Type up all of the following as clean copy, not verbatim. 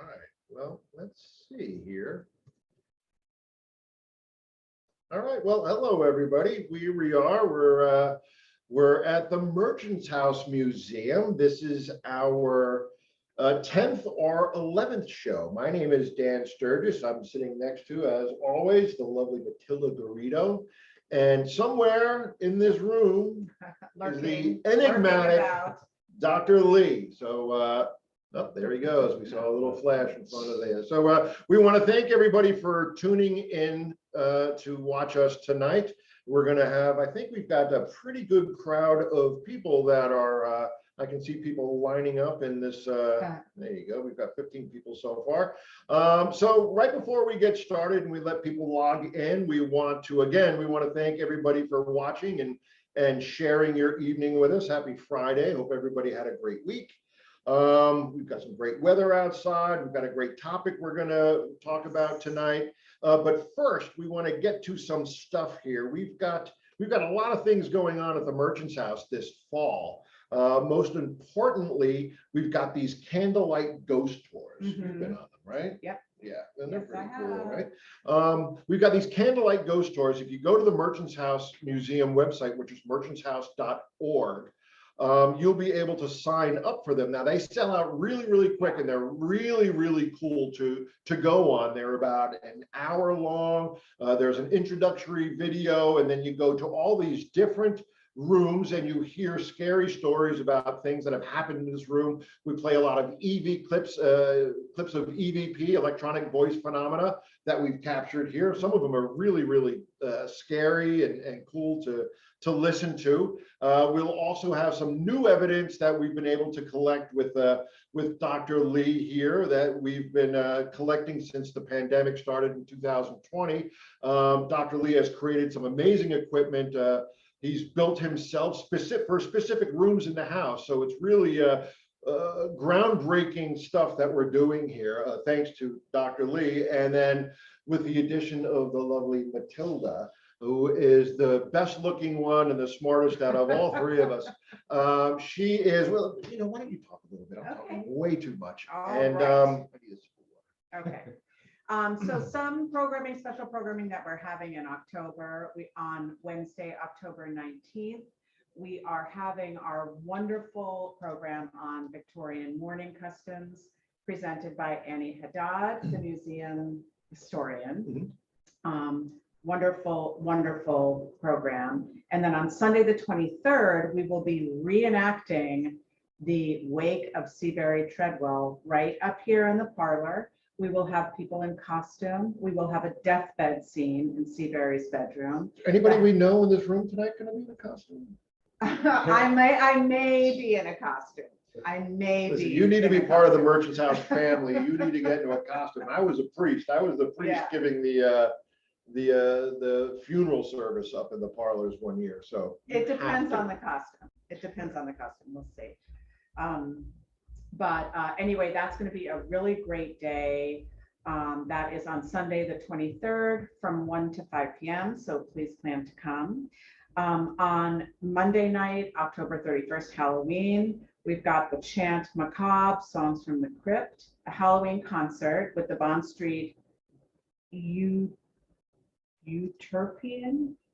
right. Well, let's see here. All right. Well, hello, everybody. We are. We're at the Merchants House Museum. This is our 10th or 11th show. My name is Dan Sturgis. I'm sitting next to, as always, the lovely Matilda Garrido. And somewhere in this room is the enigmatic Dr. Lee. So, oh, there he goes. We saw a little flash in front of there. So we want to thank everybody for tuning in to watch us tonight. We're going to have, I think we've got a pretty good crowd of people that are, I can see people lining up in this, there you go. We've got 15 people so far. So right before we get started and we let people log in, we want to thank everybody for watching and sharing your evening with us. Happy Friday. Hope everybody had a great week. We've got some great weather outside. We've got a great topic we're going to talk about tonight. But first, we want to get to some stuff here. We've got a lot of things going on at the Merchants House this fall. Most importantly, we've got these candlelight ghost tours. You've been on them, right? Yep. Yeah, and they're pretty cool, right? We've got these candlelight ghost tours. If you go to the Merchants House Museum website, which is merchantshouse.org, you'll be able to sign up for them. Now they sell out really, really quick, and they're really, really cool to go on. They're about an hour long. There's an introductory video, and then you go to all these different rooms and you hear scary stories about things that have happened in this room. We play a lot of EV clips of EVP, electronic voice phenomena, that we've captured here. Some of them are really, really scary and cool to listen to. We'll also have some new evidence that we've been able to collect with Dr. Lee here that we've been collecting since the pandemic started in 2020. Dr. Lee has created some amazing equipment. He's built himself for specific rooms in the house. So it's really groundbreaking stuff that we're doing here, thanks to Dr. Lee. And then with the addition of the lovely Matilda, who is the best looking one and the smartest out of all three of us. She is, well, why don't you talk a little bit? I'm talking way too much. Okay. So some special programming that we're having in October. On Wednesday, October 19th, we are having our wonderful program on Victorian mourning customs presented by Annie Haddad, the museum historian. Wonderful, wonderful program. And then on Sunday, the 23rd, we will be reenacting the wake of Seabury Treadwell right up here in the parlor. We will have people in costume. We will have a deathbed scene in Seabury's bedroom. Anybody we know in this room tonight going to be in a costume? I may be in a costume. Listen, you need to be part of the Merchants House family. You need to get into a costume. I was a priest. I was the priest giving the funeral service up in the parlors one year. So it depends on the costume. It depends on the costume. We'll see. But anyway, that's going to be a really great day. That is on Sunday, the 23rd from 1 to 5 p.m. So please plan to come. On Monday night, October 31st, Halloween, we've got the Chant Macabre, Songs from the Crypt, a Halloween concert with the Bond Street Utopian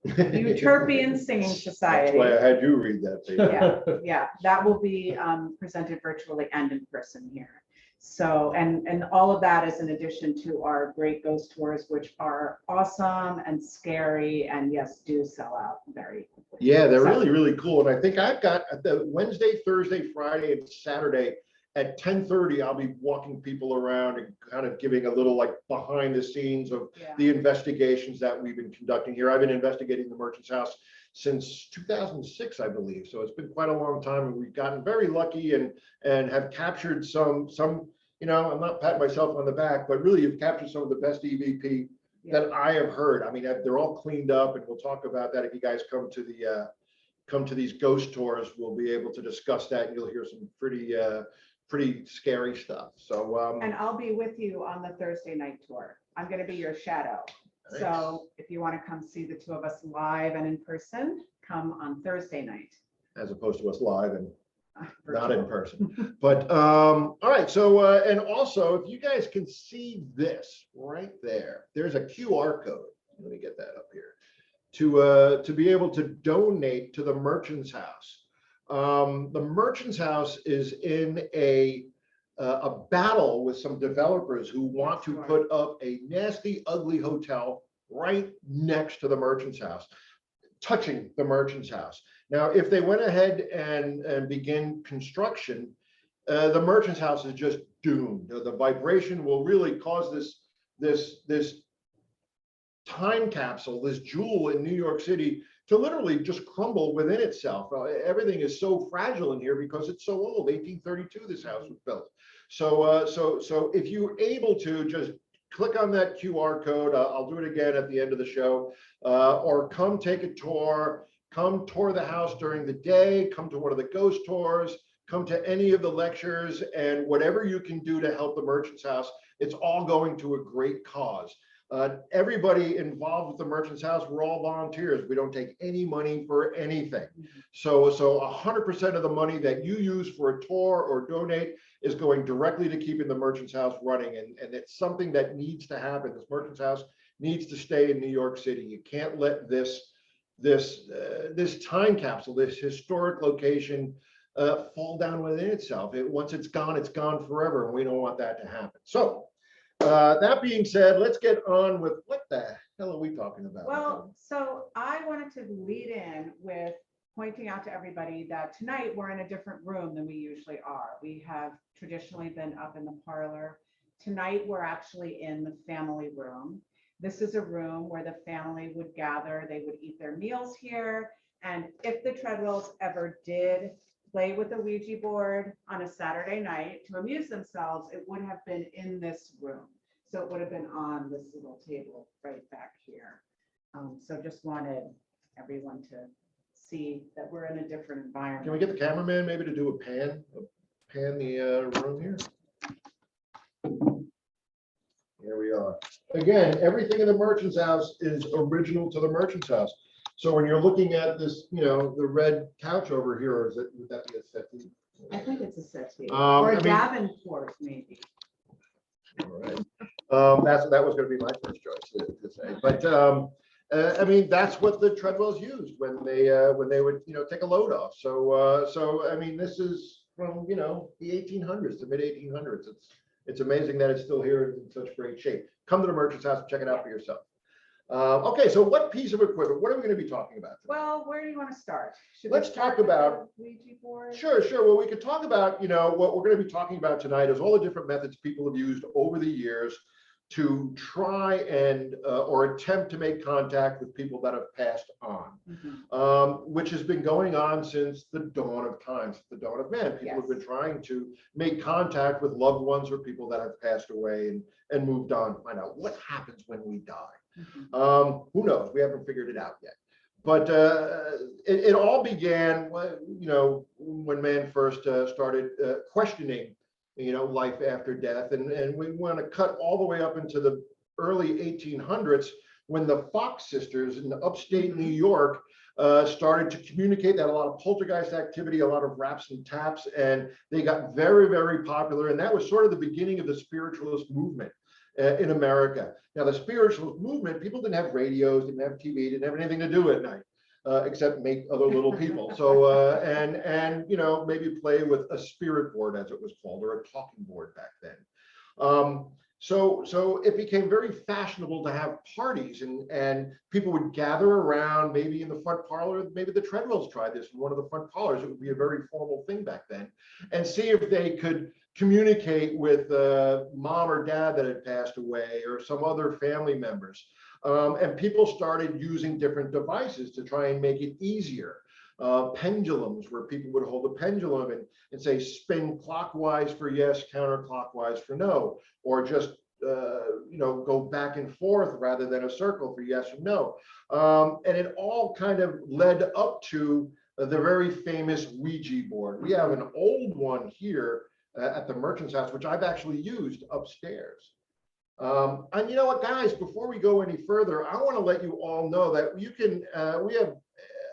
Singing Society. That's why I had you read that. Yeah, that will be presented virtually and in person here. So, and all of that is in addition to our great ghost tours, which are awesome and scary, and yes, do sell out very quickly. Yeah, they're really, really cool. And I think I've got the Wednesday, Thursday, Friday, and Saturday at 10:30, I'll be walking people around and kind of giving a little like behind the scenes of the investigations that we've been conducting here. I've been investigating the Merchants House since 2006, I believe. So it's been quite a long time, and we've gotten very lucky and have captured some, I'm not patting myself on the back, but really have captured some of the best EVP that I have heard. I mean, they're all cleaned up, and we'll talk about that if you guys come to these ghost tours. We'll be able to discuss that, and you'll hear some pretty scary stuff. So and I'll be with you on the Thursday night tour. I'm going to be your shadow. Nice. So if you want to come see the two of us live and in person, come on Thursday night. As opposed to us live and not in person. But all right, so and also, if you guys can see this right there, there's a QR code. Let me get that up here to be able to donate to the Merchants House. The Merchants House is in a battle with some developers who want to put up a nasty, ugly hotel right next to the Merchants House, touching the Merchants House. Now, if they went ahead and begin construction, the Merchants House is just doomed. The vibration will really cause this time capsule, this jewel in New York City, to literally just crumble within itself. Everything is so fragile in here because it's so old. 1832, this house was built. So if you're able to just click on that QR code, I'll do it again at the end of the show, or come take a tour, come tour the house during the day, come to one of the ghost tours, come to any of the lectures, and whatever you can do to help the Merchants House, it's all going to a great cause. Everybody involved with the Merchants House, we're all volunteers. We don't take any money for anything. So 100% of the money that you use for a tour or donate is going directly to keeping the Merchants House running. And it's something that needs to happen. This Merchants House needs to stay in New York City. You can't let this time capsule, this historic location, fall down within itself. Once it's gone forever, and we don't want that to happen. So that being said, let's get on with what the hell are we talking about? Well, so I wanted to lead in with pointing out to everybody that tonight we're in a different room than we usually are. We have traditionally been up in the parlor. Tonight we're actually in the family room. This is a room where the family would gather. They would eat their meals here. And if the Treadwells ever did play with a Ouija board on a Saturday night to amuse themselves, it would have been in this room. So it would have been on this little table right back here. So just wanted everyone to see that we're in a different environment. Can we get the cameraman maybe to do a pan the room here? Here we are. Again, everything in the Merchants House is original to the Merchants House. So when you're looking at this, the red couch over here, or would that be a settee? I think it's a settee or a Davenport, maybe. All right. That was going to be my first choice to say, but I mean, that's what the Treadwells used when they would take a load off. So I mean, this is from the 1800s to mid 1800s. It's amazing that it's still here in such great shape. Come to the Merchants House and check it out for yourself. Okay, so what piece of equipment? What are we going to be talking about today? Well, where do you want to start? Let's talk about Ouija board. Sure. Well, we could talk about what we're going to be talking about tonight is all the different methods people have used over the years to try and or attempt to make contact with people that have passed on, which has been going on since the dawn of time, since the dawn of man. People have been trying to make contact with loved ones or people that have passed away and moved on, find out what happens when we die. Who knows? We haven't figured it out yet. But it all began, when man first started questioning life after death. And we want to cut all the way up into the early 1800s when the Fox sisters in upstate New York started to communicate. They had a lot of poltergeist activity, a lot of raps and taps, and they got very, very popular. And that was sort of the beginning of the spiritualist movement in America. Now, the spiritualist movement, people didn't have radios, didn't have TV, didn't have anything to do at night. Except make other little people. So and maybe play with a spirit board, as it was called, or a talking board back then. So it became very fashionable to have parties, and people would gather around, maybe in the front parlor. Maybe the Treadwells tried this in one of the front parlors. It would be a very formal thing back then, and see if they could communicate with mom or dad that had passed away, or some other family members. And people started using different devices to try and make it easier. Pendulums, where people would hold a pendulum and say spin clockwise for yes, counterclockwise for no, or just go back and forth rather than a circle for yes or no. And it all kind of led up to the very famous Ouija board. We have an old one here at the Merchants House, which I've actually used upstairs. And you know what, guys, before we go any further, I want to let you all know that you can, we have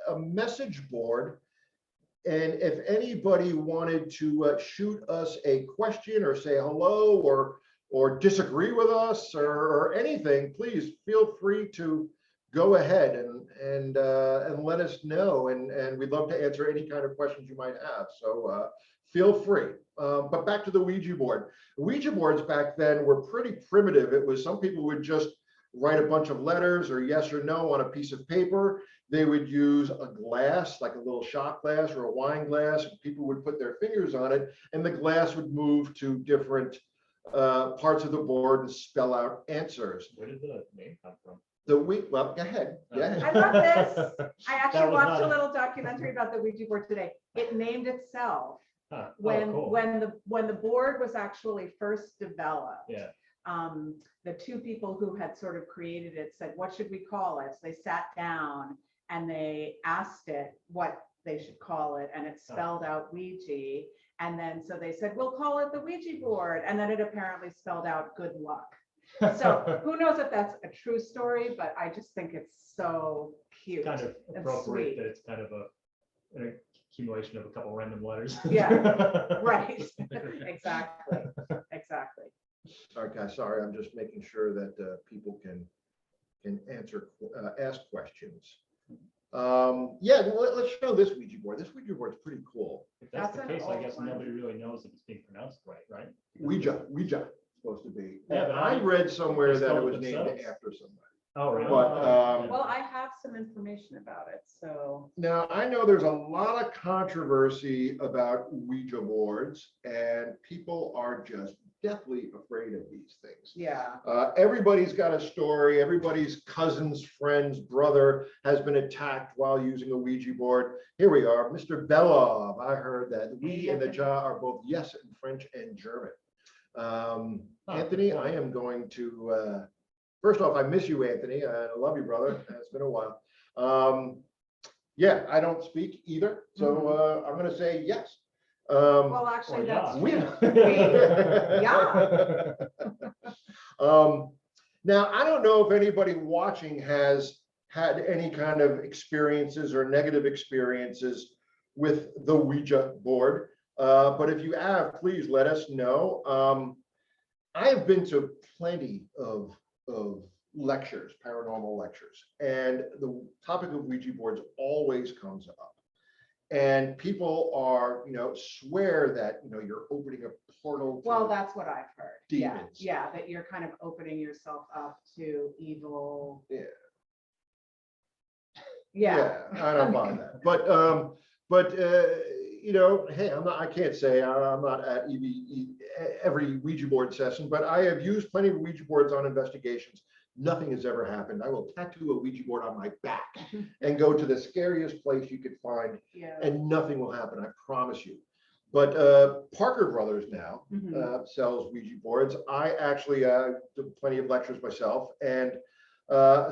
a message board And if anybody wanted to shoot us a question or say hello or disagree with us or anything, please feel free to go ahead and let us know. And we'd love to answer any kind of questions you might have. So feel free. But back to the Ouija board. Ouija boards back then were pretty primitive. It was some people would just write a bunch of letters or yes or no on a piece of paper. They would use a glass, like a little shot glass or a wine glass, and people would put their fingers on it, and the glass would move to different parts of the board and spell out answers. Where did the name come from? Well, go ahead. Go ahead. I love this. I actually That was watched not a a- little documentary about the Ouija board today. It named itself Huh. Oh, when cool. when the board was actually first developed. Yeah. The two people who had sort of created it said, what should we call it? So they sat down and they asked it what they should call it, and it spelled out Ouija. And then so they said, we'll call it the Ouija board. And then it apparently spelled out good luck. So who knows if that's a true story, but I just think it's so cute. Kind of and appropriate sweet. that it's kind of an accumulation of a couple random letters. Yeah, right. Exactly. Exactly. Okay, sorry, I'm just making sure that people can ask questions. Yeah, let's show this Ouija board. This Ouija board is pretty cool. If that's the That's an case, I old guess one. nobody really knows if it's being pronounced right? Ouija supposed to be. Yeah, but I read somewhere they that it spelled was it named themselves. after somebody. Oh, really? But, Well, I have some information about it, so. Now, I know there's a lot of controversy about Ouija boards, and people are just deathly afraid of these things. Yeah. Everybody's got a story. Everybody's cousin's friend's brother has been attacked while using a Ouija board. Here we are, Mr. Belov. I heard that we and the Ja are both yes in French and German. Anthony, I am going to, first off, I miss you, Anthony. I love you, brother. It's been a while. Yeah, I don't speak either. So I'm going to say yes. Well, actually, Or that's we- true. Yeah. Now, I don't know if anybody watching has had any kind of experiences or negative experiences with the Ouija board. But if you have, please let us know. I have been to plenty of lectures, paranormal lectures, and the topic of Ouija boards always comes up. And people are, swear that, you're opening a portal. Well, that's what I've heard. Demons. Yeah, that you're kind of opening yourself up to evil. Yeah. Yeah. I don't buy that. But hey, I can't say I'm not at every Ouija board session, but I have used plenty of Ouija boards on investigations. Nothing has ever happened. I will tattoo a Ouija board on my back and go to the scariest place you could find, Yeah. and nothing will happen. I promise you. But Parker Brothers now sells Ouija boards. I actually did plenty of lectures myself and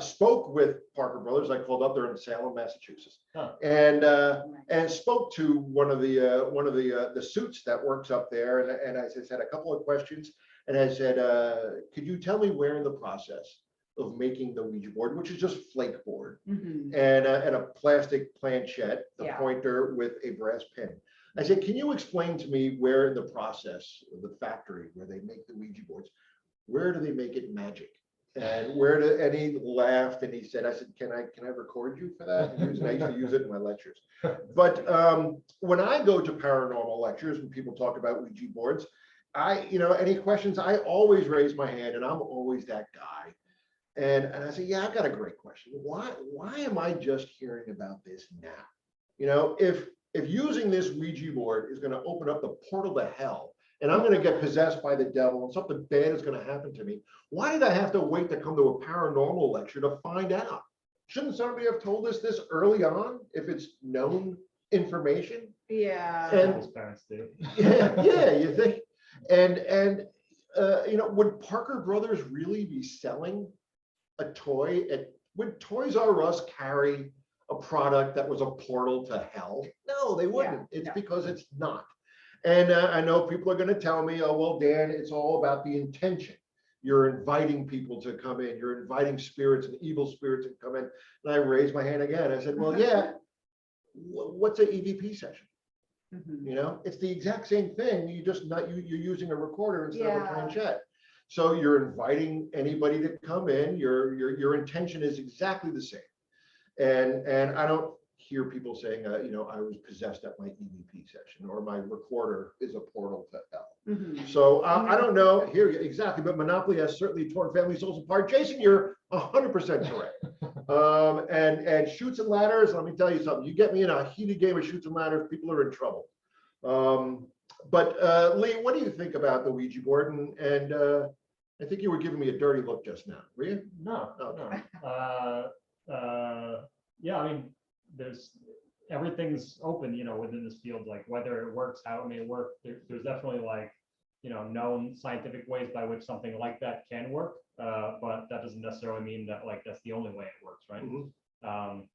spoke with Parker Brothers. I called up there in Salem, Massachusetts, Huh. and spoke to one of the suits that works up there, and I just had a couple of questions, and I said, could you tell me where in the process of making the Ouija board, which is just flake board and a plastic planchette, the Yeah. pointer with a brass pin. I said, can you explain to me where in the process of the factory where they make the Ouija boards, where do they make it magic? And he laughed and he said, I said, can I record you for that? And I used to use it in my lectures. But when I go to paranormal lectures and people talk about Ouija boards, any questions, I always raise my hand, and I'm always that guy. And I say, yeah, I've got a great question. Why am I just hearing about this now? If using this Ouija board is going to open up the portal to hell, and I'm going to get possessed by the devil and something bad is going to happen to me, why did I have to wait to come to a paranormal lecture to find out? Shouldn't somebody have told us this early on if it's known information? Yeah. And- His parents do. Yeah, you think? And would Parker Brothers really be selling a toy? Would Toys R Us carry a product that was a portal to hell? No, they wouldn't. It's no. because it's not. And I know people are going to tell me, oh, well, Dan, it's all about the intention. You're inviting people to come in. You're inviting spirits and evil spirits to come in. And I raised my hand again. I said, well, yeah, what's an EVP session? Mhm. You know, it's the exact same thing. You just you're using a recorder instead of a Yeah. planchette. So you're inviting anybody to come in. Your intention is exactly the same. And I don't hear people saying, you know, I was possessed at my EVP session, or my recorder is a portal to hell. Mhm. So I don't know here exactly, but Monopoly has certainly torn family souls apart. Jason, you're 100% correct. And shoots and ladders. Let me tell you something. You get me in a heated game of shoots and ladders, people are in trouble. But Lee, what do you think about the Ouija board? And I think you were giving me a dirty look just now. Were you? No, Okay. no. Yeah, I mean, everything's open, you know, within this field, like whether it works, how it may work. There's definitely like, you know, known scientific ways by which something like that can work, but that doesn't necessarily mean that like that's the only way it works, right? Mhm.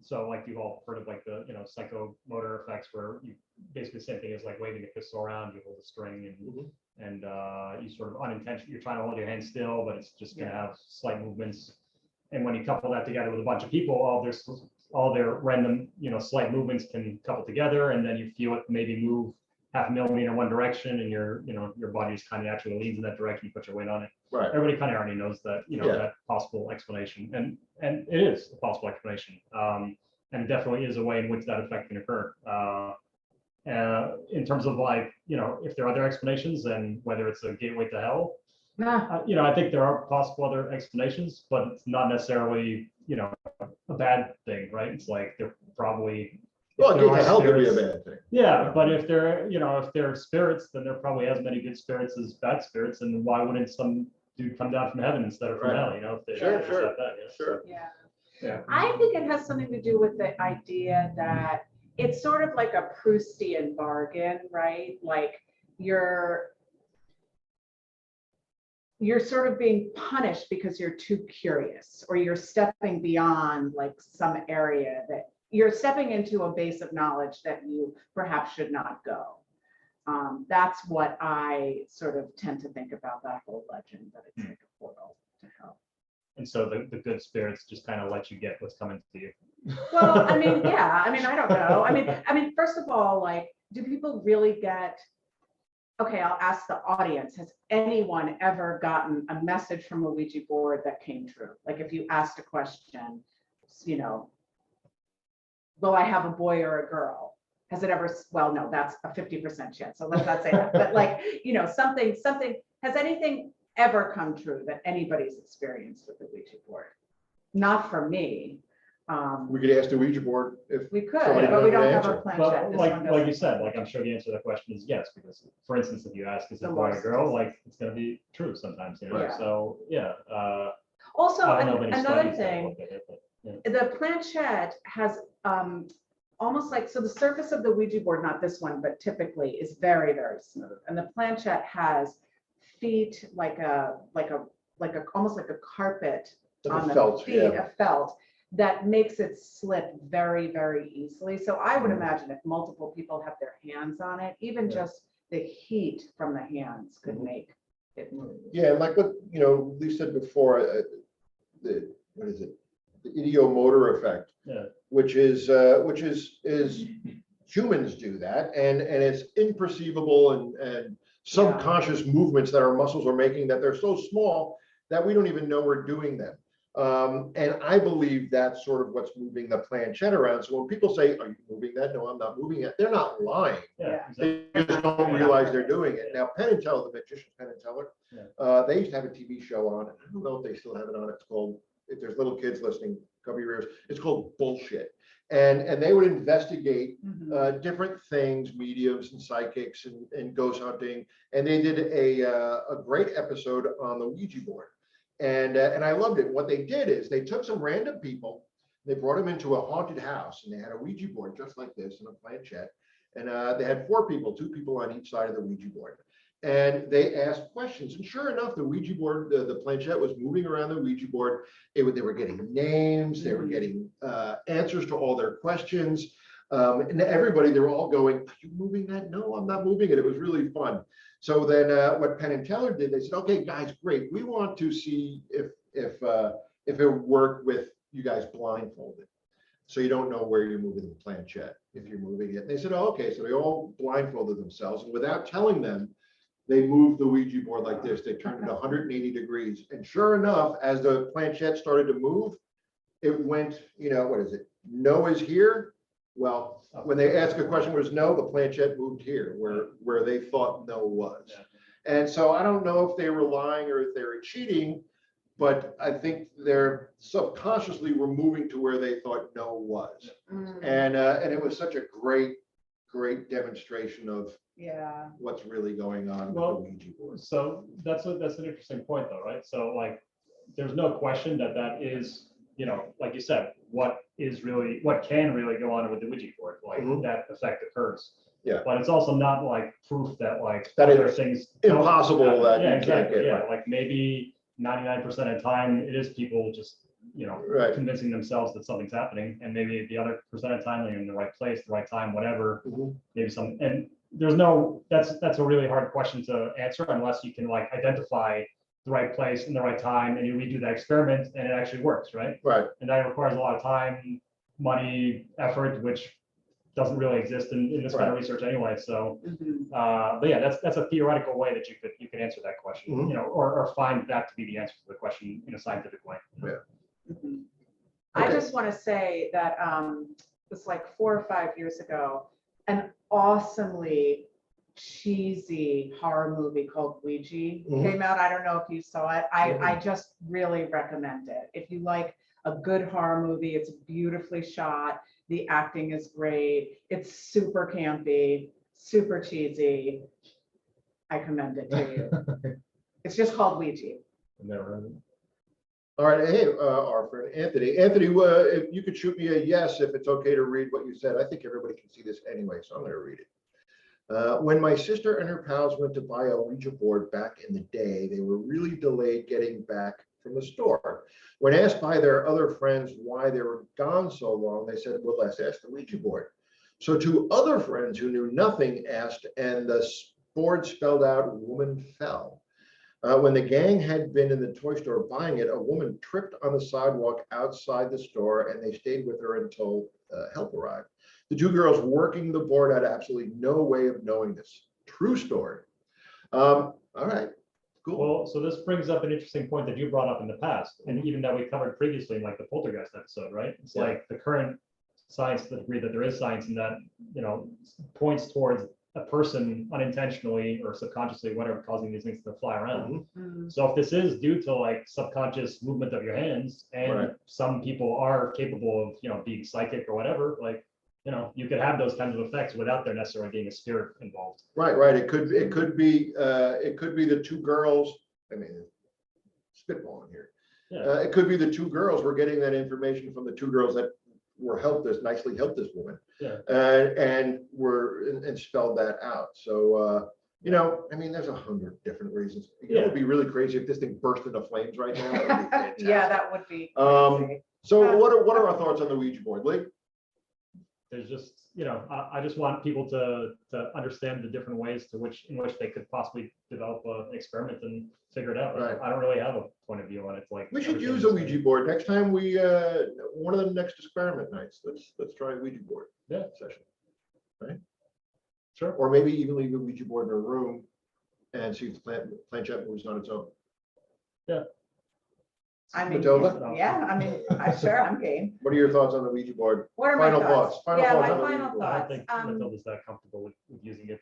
So like you've all heard of like the, you know, psychomotor effects where you basically the same thing as like waving a pistol around, you hold a string and you sort of unintentionally, you're trying to hold your hand still, but it's just going to have slight movements. And when you couple that together with a bunch of people, all their random, you know, slight movements can couple together, and then you feel it maybe move half a millimeter in one direction, and your body just kind of naturally leans in that direction. You put your weight on it. Right. Everybody kind of already knows that, you know, that possible explanation, and it is a possible explanation, and it definitely is a way in which that effect can occur. In terms of like, you know, if there are other explanations, and whether it's a gateway to hell. You know, I think there are possible other explanations, but it's not necessarily, you know, a bad thing, right? It's like they're probably. Well, a gate to hell could be a bad thing. Yeah, but if they're, you know, if they're spirits, then there are probably as many good spirits as bad spirits, and why wouldn't some dude come down from heaven instead of from hell? You know, if they Sure. Sure. Yeah. I think it has something to do with the idea that it's sort of like a Proustian bargain, right? Like you're sort of being punished because you're too curious, or you're stepping beyond like some area that you're stepping into a base of knowledge that you perhaps should not go. That's what I sort of tend to think about that whole legend, that it's like a portal to hell. And so the good spirits just kind of let you get what's coming to you. Well, I mean, yeah, I mean, I don't know. I mean, first of all, like, do people really get, okay, I'll ask the audience, has anyone ever gotten a message from a Ouija board that came true? Like if you asked a question, you know, will I have a boy or a girl? Has it ever, well, no, that's a 50% chance. So let's not say that, but like, you know, something, has anything ever come true that anybody's experienced with the Ouija board? Not for me. We could ask the Ouija board if We could, somebody but we knows don't the have a answer. planchette. Well, This like one you doesn't. said, like I'm sure the answer to that question is yes, because for instance, if you ask is it The a boy or worst. girl, like it's going to be true sometimes, you know. Yeah. So yeah. Also, I don't know of any another studies that thing, look at it, but, yeah. the planchette has almost like, so the surface of the Ouija board, not this one, but typically is very, very smooth. And the planchette has feet like almost like a carpet Like a on the felt, feet, yeah. a felt that makes it slip very, very easily. So I would imagine if multiple people have their hands on it, even just the heat from the hands could make it move. Yeah, and like what, you know, Lee said before, what is it? The ideomotor effect, which is humans do that, and it's imperceivable and subconscious movements that our muscles are making, that they're so small that we don't even know we're doing them. And I believe that's sort of what's moving the planchette around. So when people say, "Are you moving that?" No, I'm not moving it. They're not lying. Yeah. They just don't realize they're doing it. Now, Penn and Teller, the magician Penn and Teller, they used to have a TV show on. I don't know if they still have it on. It's called, if there's little kids listening, cover your ears. It's called Bullshit. And they would investigate different things, mediums and psychics and ghost hunting. And they did a great episode on the Ouija board. And I loved it. What they did is they took some random people, they brought them into a haunted house, and they had a Ouija board just like this and a planchette. And they had 4 people, 2 people on each side of the Ouija board. And they asked questions. And sure enough, the Ouija board, the planchette was moving around the Ouija board. They were getting names, they were getting answers to all their questions. And everybody, they were all going, "Are you moving that?" "No, I'm not moving it." It was really fun. So then what Penn and Teller did, they said, "Okay, guys, great. We want to see if it worked with you guys blindfolded." so you don't know where you're moving the planchette if you're moving it. And they said, oh, okay, so they all blindfolded themselves, and without telling them, they moved the Ouija board like this. They turned it 180 degrees, and sure enough, as the planchette started to move, it went, what is it? No is here. Well, when they ask a question was no, the planchette moved here where they thought no was. And so I don't know if they were lying or if they were cheating, but I think they're subconsciously were moving to where they thought no was. And it was such a great demonstration of what's really going on with the Ouija board. So that's an interesting point though, right? So like, there's no question that is, like you said, what can really go on with the Ouija board, like that effect occurs. Yeah. But it's also not like proof that like that other it's things impossible that yeah, you exactly. can't get. Yeah, Right. like maybe 99% of the time it is people just Right. convincing themselves that something's happening, and maybe the other percent of the time they're in the right place, the right time, whatever. Maybe some, and that's a really hard question to answer unless you can like identify the right place and the right time, and you redo that experiment and it actually works, right? Right. And that requires a lot of time, money, effort, which doesn't really exist in this kind of research anyway. So, but yeah, that's a theoretical way that you could answer that question, or find that to be the answer to the question in a scientific way. I just want to say that it was like 4 or 5 years ago, an awesomely cheesy horror movie called Ouija came out. I don't know if you saw it. I just really recommend it. If you like a good horror movie, it's beautifully shot. The acting is great. It's super campy, super cheesy. I commend it to you. It's just called Ouija. All right, hey, our friend Anthony. Anthony, if you could shoot me a yes if it's okay to read what you said. I think everybody can see this anyway, so I'm going to read it. When my sister and her pals went to buy a Ouija board back in the day, they were really delayed getting back from the store. When asked by their other friends why they were gone so long, they said, well, let's ask the Ouija board. So two other friends who knew nothing asked, and the board spelled out woman fell. When the gang had been in the toy store buying it, a woman tripped on the sidewalk outside the store, and they stayed with her until help arrived. The two girls working the board had absolutely no way of knowing this. True story. All right, cool. Well, so this brings up an interesting point that you brought up in the past, and even that we covered previously in like the poltergeist episode, right? It's like the current science that agree that there is science and that, points towards a person unintentionally or subconsciously, whatever, causing these things to fly around. So if this is due to like subconscious movement of your hands, and some people are capable of, being psychic or whatever, like, you could have those kinds of effects without there necessarily being a spirit involved. Right. It could be the two girls. I mean, spitballing here. Yeah. It could be the two girls were getting that information from the two girls that were nicely helped this woman. Yeah. And spelled that out. So I mean, there's 100 different reasons. It would be really crazy if this thing burst into flames right now. That would be fantastic. Yeah, that would be crazy. So what are our thoughts on the Ouija board, Lee? There's just, I just want people to understand the different ways in which they could possibly develop an experiment and figure it out. Right. I don't really have a point of view on it. Like, We should use a Ouija board next time we one of the next experiment nights. Let's try a Ouija board session, right? Sure. Or maybe even leave the Ouija board in a room and see if the planchette moves on its own. Yeah. I mean, Matilda? yeah, I mean, sure, I'm game. What are your thoughts on the Ouija board? What are my Final thoughts? thoughts. Final Yeah, thoughts my on the final Ouija board. I thoughts. don't think Matilda's that comfortable with using it.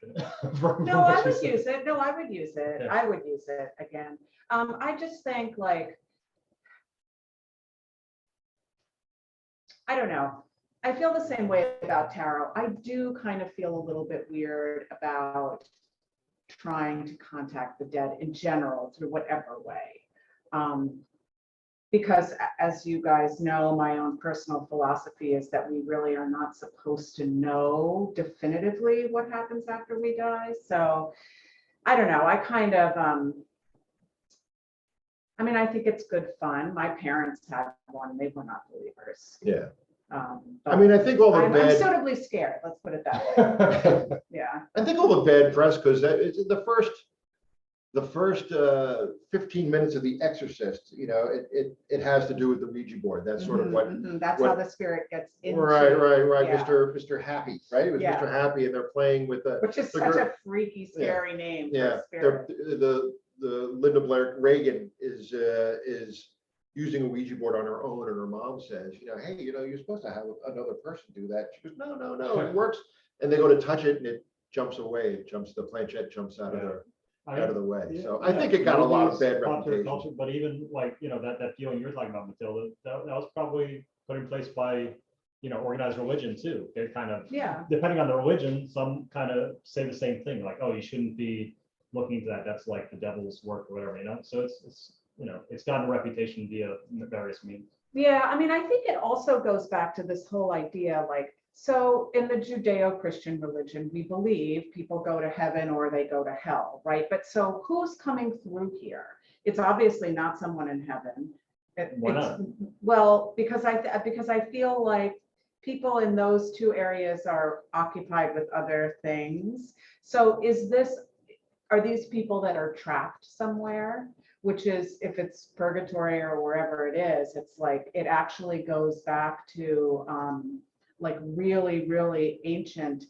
No, I would use it. No, I would use it. Yeah. I would use it again. I just think like, I don't know. I feel the same way about tarot. I do kind of feel a little bit weird about trying to contact the dead in general through whatever way. Because as you guys know, my own personal philosophy is that we really are not supposed to know definitively what happens after we die. So I don't know. I kind of, I mean, I think it's good fun. My parents had one and they were not believers. Yeah. But I mean, I think all the I'm bad. suitably scared. Let's put it that way. Yeah. I think all the bad press, because that is the first the first 15 minutes of The Exorcist, you know, it has to do with the Ouija board. That's sort of what. That's how the spirit gets into. Right. Yeah. Mr. Happy, right? It was Yeah. Mr. Happy, and they're playing with the. Which is the such gir- a freaky, scary name for Yeah, a spirit. the Linda Blair Reagan is using a Ouija board on her own, and her mom says, you know, hey, you know, you're supposed to have another person do that. She goes, no, it works. And they go to touch it, and it jumps away. The planchette jumps out of the way. So I think it got a lot of bad reputation. Culture, but even like, you know, that feeling you're talking about, Matilda, that was probably put in place by, you know, organized religion too. They're kind of, depending on the religion, some kind of say the same thing, like, oh, you shouldn't be looking into that. That's like the devil's work or whatever, you know? So it's you know, it's gotten a reputation via various means. Yeah, I mean, I think it also goes back to this whole idea, like, so in the Judeo-Christian religion, we believe people go to heaven or they go to hell, right? But so who's coming through here? It's obviously not someone in heaven. Why not? Well, because I feel like people in those two areas are occupied with other things. So are these people that are trapped somewhere? Which is, if it's purgatory or wherever it is, it's like, it actually goes back to like really, really ancient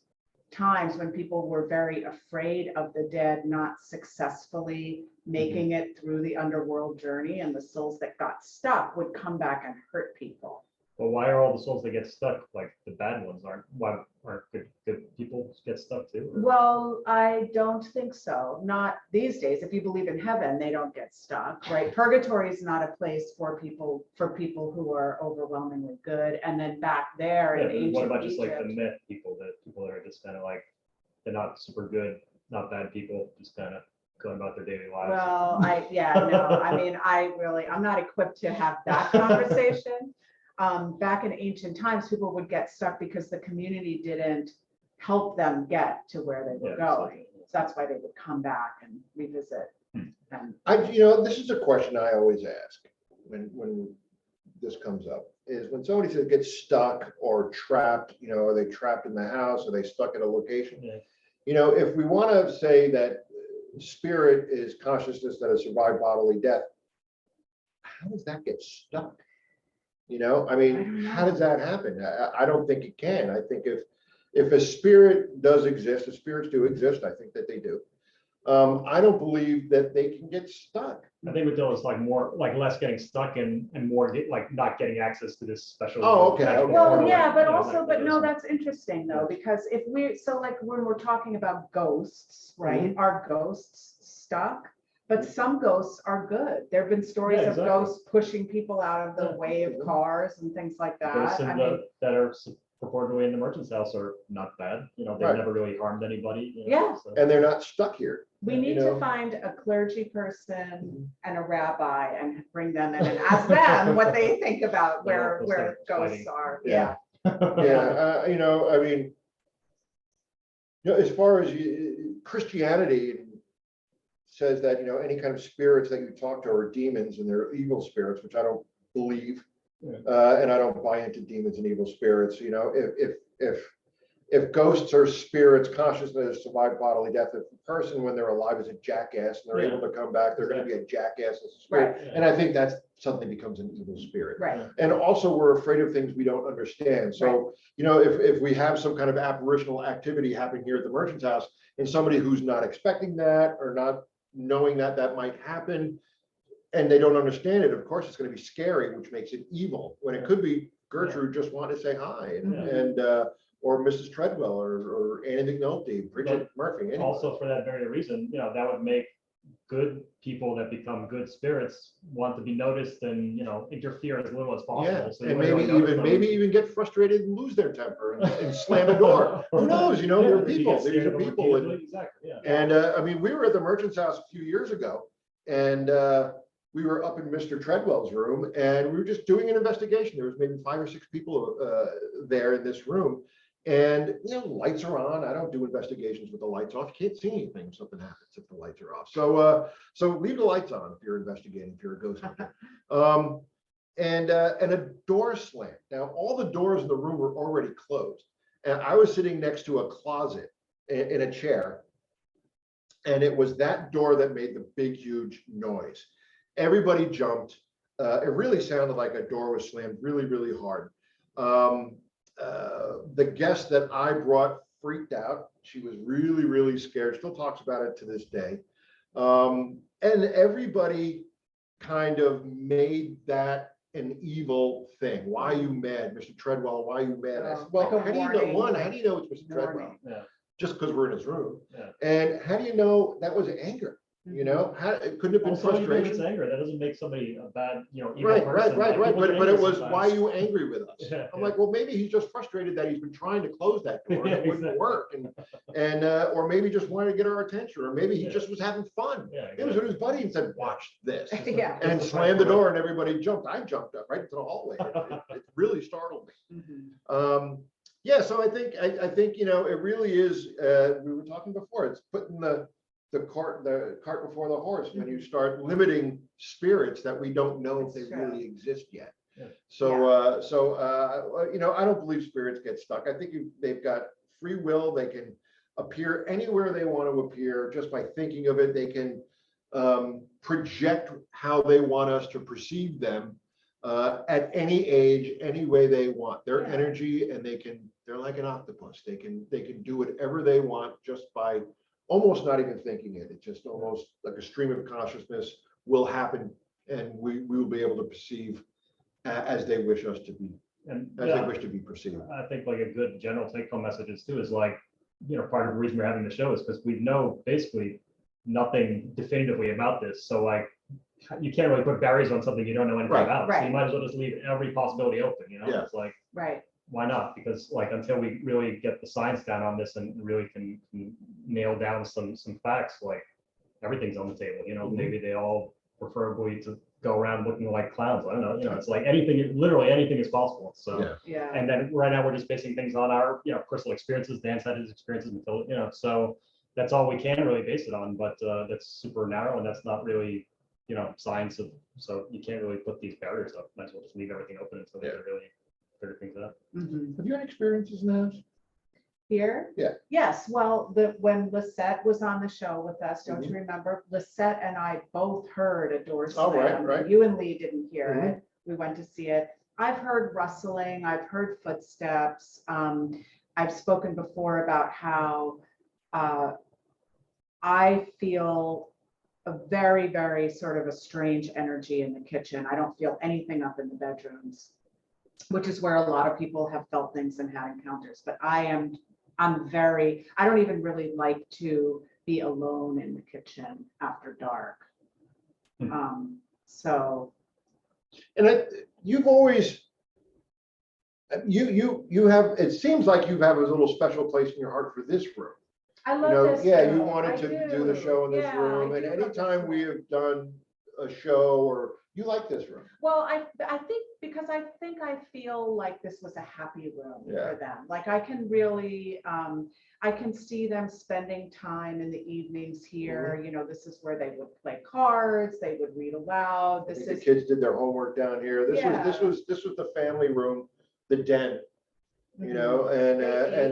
times when people were very afraid of the dead not successfully making it through the underworld journey, and the souls that got stuck would come back and hurt people. Well, why are all the souls that get stuck, like the bad ones, why aren't good people get stuck too? Well, I don't think so. Not these days. If you believe in heaven, they don't get stuck, right? Purgatory is not a place for people who are overwhelmingly good. And then back there in ancient what about just Egypt, like the myth people that are just kind of like, they're not super good, not bad people, just kind of going about their daily lives? well, I mean, I'm not equipped to have that conversation. Back in ancient times, people would get stuck because the community didn't help them get to where they were going. So that's why they would come back and revisit. You know, this is a question I always ask when this comes up, is when somebody says get stuck or trapped, you know, are they trapped in the house? Are they stuck at a location? Yeah. You know, if we want to say that spirit is consciousness that has survived bodily death, how does that get stuck? You know, I mean, how does that happen? I don't think it can. I think if a spirit does exist, if spirits do exist, I think that they do. I don't believe that they can get stuck. I think with those, like more, like less getting stuck and more like not getting access to this special. Oh, okay. Well, yeah, but you know, also, like but no, those. that's interesting though, because so like when we're talking about ghosts, right? Are ghosts stuck? But some ghosts are good. There have been stories of ghosts pushing people out of the way of cars and things like that. Ghosts that are purportedly in the merchant's house are not bad. You know, they've never really harmed anybody. You know, so. And they're not stuck here. We need to find a clergy person and a rabbi and bring them in and ask them what they think about where ghosts are. Yeah. You know, I mean, you know, as far as Christianity says that, you know, any kind of spirits that you talk to are demons and they're evil spirits, which I don't believe. And I don't buy into demons and evil spirits. You know, if ghosts are spirits, consciousness survive bodily death. If a person, when they're alive, is a jackass and they're able to come back, they're going to be a jackass as a spirit. Right. And I think that's something becomes an evil spirit. Right. And also, we're afraid of things we don't understand. So, you know, if we have some kind of apparitional activity happening here at the merchant's house, and somebody who's not expecting that or not knowing that that might happen, and they don't understand it, of course it's going to be scary, which makes it evil, when it could be Gertrude just wanted to say hi, and or Mrs. Treadwell or Annie McNulty, Bridget Murphy. Anybody. Also, for that very reason, you know, that would make good people that become good spirits want to be noticed and, you know, interfere as little as possible. Yeah, so and maybe even get frustrated and lose their temper and slam a door. Who knows? You know, they're people. These are people. Exactly. Yeah. And I mean, we were at the merchant's house a few years ago, and we were up in Mr. Treadwell's room, and we were just doing an investigation. There was maybe 5 or 6 people there in this room, and you know, lights are on. I don't do investigations with the lights off. You can't see anything if something happens if the lights are off. So leave the lights on if you're investigating, if you're a ghost hunter. And a door slammed. Now all the doors in the room were already closed, and I was sitting next to a closet in a chair. And it was that door that made the big, huge noise. Everybody jumped. It really sounded like a door was slammed really, really hard. The guest that I brought freaked out. She was really, really scared. Still talks about it to this day. And everybody kind of made that an evil thing. Why are you mad, Mr. Treadwell? Why are you mad? I said, well, like a how do you know? warning, One, like how do you know it's Mr. Treadwell? warning. Yeah. Just because we're in his room. Yeah. And how do you know that was anger? You know, how it couldn't have been Also, even if it's frustration. anger, that doesn't make somebody a bad, evil Right. person. Like, But people get it angry was, sometimes. why are you angry with us? Yeah, I'm yeah. like, well, maybe he's just frustrated that he's been trying to close that door and Yeah, it wouldn't exactly. work. And or maybe just wanted to get our attention, or maybe he Yeah. just was having fun. Yeah, He was with his buddy and said, watch this. Yeah. And slammed the door and everybody jumped. I jumped up right into the hallway. It really startled me. Mhm. Yeah, so I think it really is. We were talking before. It's putting the cart before the horse when you start limiting spirits that we don't know if That's they true. really exist yet. Yeah. So I don't believe spirits get stuck. I think they've got free will. They can appear anywhere they want to appear just by thinking of it. They can project how they want us to perceive them at any age, any way they want. Their Yeah. energy, and they're like an octopus. They can do whatever they want just by almost not even thinking it. It's just almost like a stream of consciousness will happen, and we will be able to perceive as they wish us to be, And as yeah, they wish to be perceived. I think like a good general take home message is too, is like, part of the reason we're having the show is because we know basically nothing definitively about this. So like, you can't really put barriers on something you don't know anything Right. about. So Right. you might as well just leave every possibility open, Yeah. It's like, Right. why not? Because like, until we really get the science down on this and really can nail down some facts, like everything's on the table, Mhm. maybe they all preferably to go around looking like clowns. I don't know, it's like anything, literally anything is possible. So, Yeah. Yeah. and then right now we're just basing things on our, personal experiences. Dan's had his experiences until, so that's all we can really base it on, but that's super narrow and that's not really, science. So you can't really put these barriers up. Might as well just leave everything open until they really figure things out. Mhm. Have you had experiences in the house? Here? Yeah. Yes, well, when Lisette was on the show with us, don't you remember? Lisette and I both heard a door Oh, right, slam. right. You and Lee didn't hear Mhm. it. We went to see it. I've heard rustling, I've heard footsteps. I've spoken before about how I feel a very, very sort of a strange energy in the kitchen. I don't feel anything up in the bedrooms, which is where a lot of people have felt things and had encounters. But I don't even really like to be alone in the kitchen after dark. So. And you've always, you have, it seems like you have a little special place in your heart for this room. I love this Yeah, room. you wanted I to do the show in this Yeah, room, I and do love this anytime we room. have done a show, or you like this room. Well, I think because I feel like this was a happy room Yeah. for them. Like I can really, I can see them spending time in the evenings here. This is where they would play cards, they would read aloud. I This think is, the kids did their homework down here. This was the family room, the den. And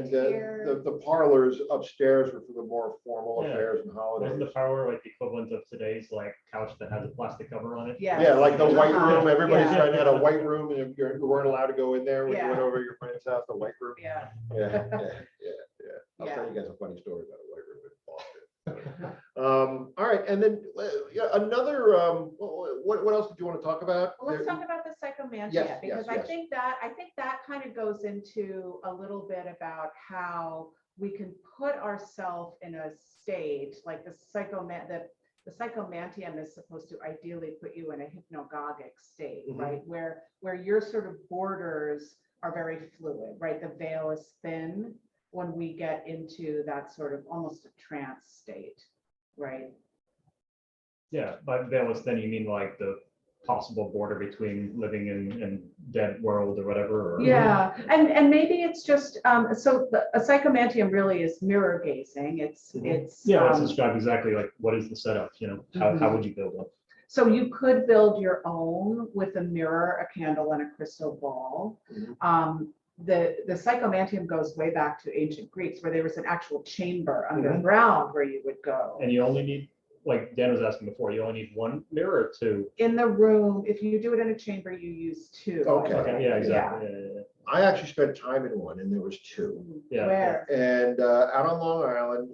the parlors upstairs were for the more formal Yeah. affairs and Wasn't holidays. the power like the equivalent of today's like couch that has a plastic cover on it? Yes. Yeah, like the white Uh-huh. room. Everybody's Yeah. trying to have a white room, and you weren't allowed to go in there when you went Yeah. over to your friend's house. The white room. Yeah. Yeah. I'll Yeah. tell you guys a funny story about a white room in Boston. All right, and then another. What else did you want to talk about? Well, let's talk about the psychomantia, Yes, because yes, I think that kind of goes into a little bit about how we can put ourselves in a state like the psychomantium is supposed to ideally put you in a hypnagogic state, Mhm. right? Where your sort of borders are very fluid, right? The veil is thin when we get into that sort of almost a trance state, right? Yeah, by veil is then you mean like the possible border between living and dead world or whatever? Or... Yeah, and maybe it's just so a psychomantium really is mirror gazing. It's Yeah, let's describe exactly like what is the setup, how would you build it? So you could build your own with a mirror, a candle, and a crystal ball. Mhm. the psychomanteum goes way back to ancient Greeks, where there was an actual chamber underground where you would go. And you only need, like Dan was asking before, you only need one mirror or two? In the room, if you do it in a chamber, you use two. Okay. Okay, yeah, exactly. Yeah. I actually spent time in one, and there was two. Yeah. Where? And out on Long Island.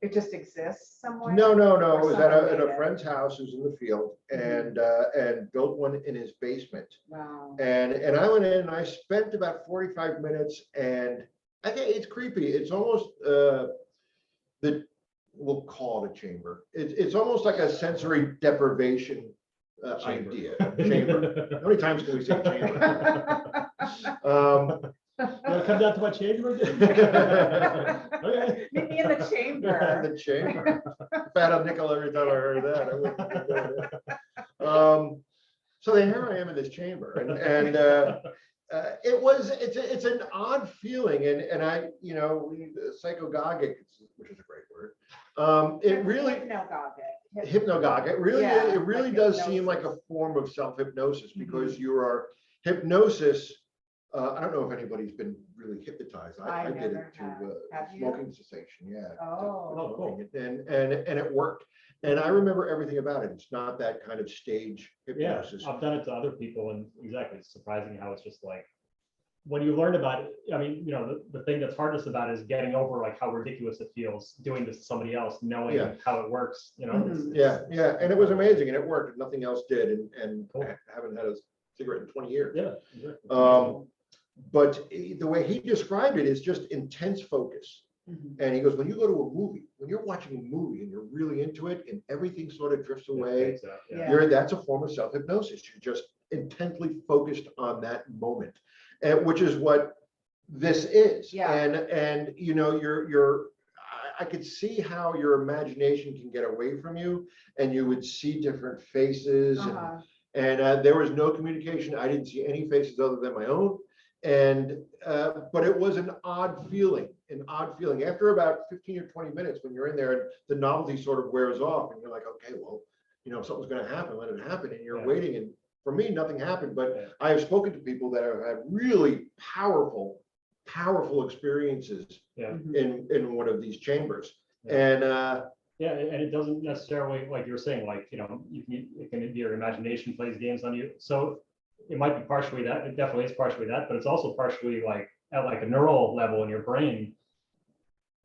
It just exists somewhere? No. Or It was someone at made a it? friend's house who's in the field, and built one in his basement. Wow. And I went in and I spent about 45 minutes, and I think it's creepy. It's almost we'll call it a chamber. It's almost like a sensory deprivation Chamber. idea. Chamber. How many times can we say chamber? You wanna come down to my chamber? Okay. Meet me in the chamber. The chamber. If I had a nickel every time I heard that, I wouldn't be doing it. So then here I am in this chamber, and it's an odd feeling, and I, psychogogic, which is a great word. It really hypnagogic. It really like does hypnosis. seem like a form of self-hypnosis, because you are hypnosis. I don't know if anybody's been really hypnotized. I did it never have. to Have you? smoking cessation. Yeah. Oh. Cool. And it worked. And I remember everything about it. It's not that kind of stage Yeah, hypnosis. I've done it to other people, and exactly, it's surprising how it's just like, when you learn about it, I mean, the thing that's hardest about it is getting over like how ridiculous it feels doing this to somebody else, knowing Yeah. how it works, Mhm. Yeah. And it was amazing, and it worked. Nothing else did. And Cool. I haven't had a cigarette in 20 years. Yeah. Exactly. But the way he described it is just intense focus. Mhm. And he goes, when you go to a movie, when you're watching a movie and you're really into it and everything sort of drifts away, Yeah. that's a form of self-hypnosis. You're just intently focused on that moment, and which is what this is. Yeah. And I could see how your imagination can get away from you, and you would see different faces, Uh-huh. and there was no communication. I didn't see any faces other than my own. And but it was an odd feeling. After about 15 or 20 minutes, when you're in there and the novelty sort of wears off, and you're like, okay, well, something's going to happen, let it happen, and you're Yeah. waiting. And for me, nothing happened. But Yeah. I have spoken to people that have had really powerful experiences Yeah. Mhm. in one of these chambers. Yeah. And Yeah, and it doesn't necessarily, like you were saying, like, it can be your imagination plays games on you. So it might be partially that, it definitely is partially that, but it's also partially like at like a neural level in your brain.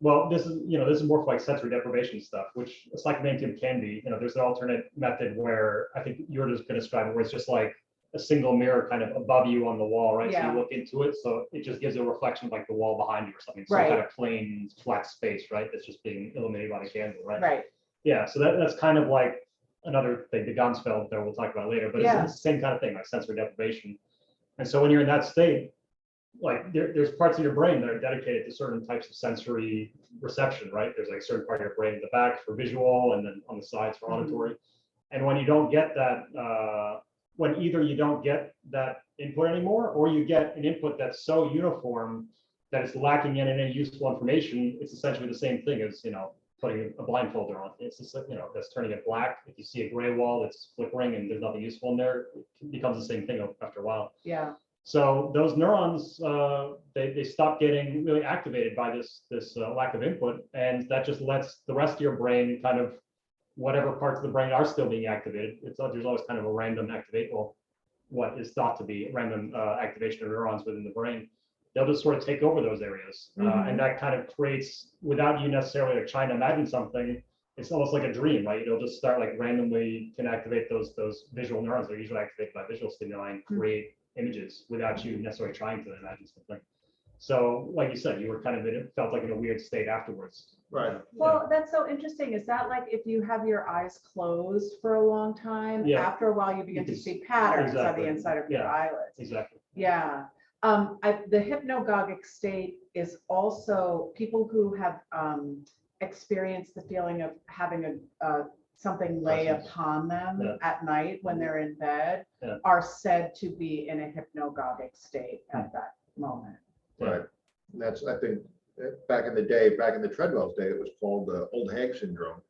Well, this is more for like sensory deprivation stuff, which a psychomanteum can be. There's an alternate method where I think you were just going to describe it, where it's just like a single mirror kind of above you on the wall, right? So Yeah. you look into it, so it just gives a reflection of like the wall behind you or something. Some Right. kind of plain flat space, right? That's just being illuminated by the candle, right? Right. Yeah, so that's kind of like another thing, the Ganzfeld that we'll talk about later, but Yeah. it's the same kind of thing, like sensory deprivation. And so when you're in that state, like there's parts of your brain that are dedicated to certain types of sensory reception, right? There's like a certain part of your brain in the back for visual, and then on the sides for auditory. And when you don't get that, when either you don't get that input anymore, or you get an input that's so uniform that it's lacking in any useful information, it's essentially the same thing as, putting a blindfolder on. It's just, that's turning it black. If you see a gray wall that's flickering and there's nothing useful in there, it becomes the same thing after a while. Yeah. So those neurons, they stop getting really activated by this lack of input, and that just lets the rest of your brain kind of, whatever parts of the brain are still being activated. There's always kind of a random activate, well, what is thought to be random activation of neurons within the brain. They'll just sort of take over those areas, and that kind of creates, without you necessarily like trying to imagine something, it's almost like a dream, right? It'll just start like randomly can activate those visual neurons. They're usually activated by visual stimuli and create images without you necessarily trying to imagine something. So, like you said, you were kind of it felt like in a weird state afterwards. right. Well, that's so interesting. Is that like if you have your eyes closed for a long time, Yeah. after a while you begin to Because- see patterns on exactly. the inside of your Yeah. eyelids? Exactly. Yeah. The hypnagogic state is also people who have experienced the feeling of having something lay Presence. upon them Yeah. at night when they're in bed, Yeah. are said to be in a hypnagogic state at that moment. Right. And that's, I think, back in the day, back in the Treadwell's day, it was called the old hag syndrome,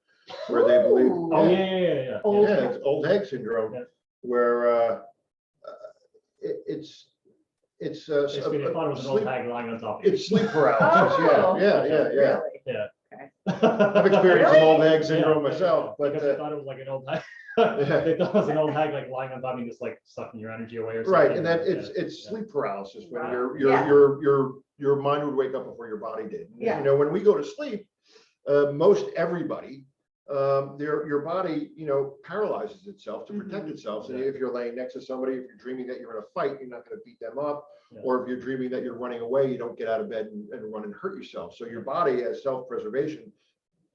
where they believe. Ooh. Oh yeah. Old Yeah, it's old hag syndrome, Yeah. where it's it's Basically, they thought it was an old sleep, hag lying on top of you. it's sleep paralysis. Oh, Yeah. really? Yeah. Okay. I've experienced some old hag syndrome Yeah, myself, but because they thought it was like an old hag. Yeah. They thought it was an old hag like lying on top of you, just like sucking your energy away or something. right, and then it's Yeah. sleep paralysis when Wow. your mind would wake up before your body did. Yeah. You know, when we go to sleep, most everybody, your body, you know, paralyzes itself to protect itself. So Yeah. if you're laying next to somebody, if you're dreaming that you're in a fight, you're not going to beat them up. Yeah. Or if you're dreaming that you're running away, you don't get out of bed and run and hurt yourself. So your body, as self-preservation,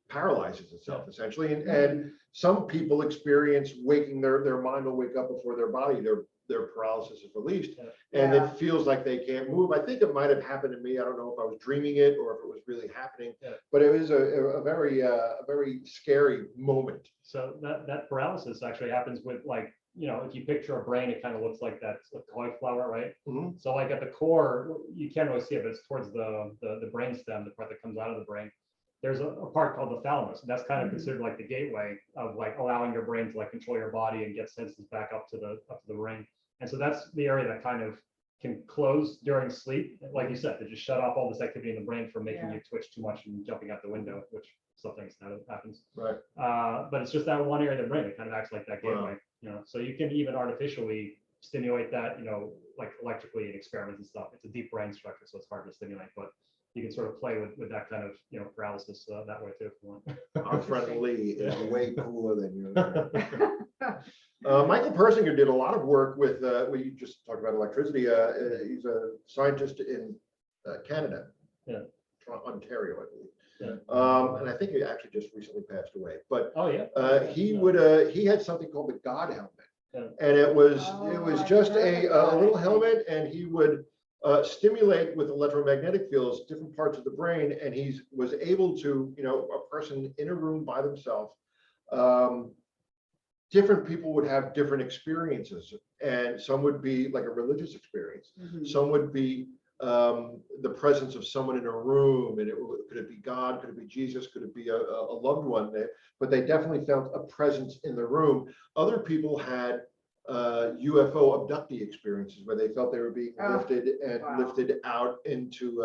paralyzes itself essentially. And some people experience waking, their mind will wake up before their body, their paralysis is released, and Yeah. it feels like they can't move. I think it might have happened to me. I don't know if I was dreaming it or if it was really happening, but it was a very scary moment. So that paralysis actually happens with, like, you know, if you picture a brain, it kind of looks like that cauliflower, right? Mhm. So like at the core, you can't really see it, but it's towards the brain stem, the part that comes out of the brain. There's a part called the thalamus, and that's kind of considered like the gateway of like allowing your brain to like control your body and get senses back up to the brain. And so that's the area that kind of can close during sleep, like you said, to just shut off all this activity in the brain from making you twitch too much and jumping out the window, which sometimes happens. Right. But it's just that one area of the brain that kind of acts like that gateway. Wow. You know, so you can even artificially stimulate that, you know, like electrically in experiments and stuff. It's a deep brain structure, so it's hard to stimulate, but you can sort of play with that kind of, you know, paralysis that way too if you want. Our friend Lee is way cooler than you. Michael Persinger did a lot of work with, we just talked about electricity. He's a scientist in Canada, Ontario, I believe. And I think he actually just recently passed away. But he had something called the God helmet, and it was just a little helmet, and he would stimulate with electromagnetic fields different parts of the brain, and he was able to, you know, a person in a room by themselves, different people would have different experiences, and some would be like a religious experience, some would be the presence of someone in a room, and could it be God, could it be Jesus, could it be a loved one, but they definitely felt a presence in the room. Other people had UFO abductee experiences where they felt they were being lifted out into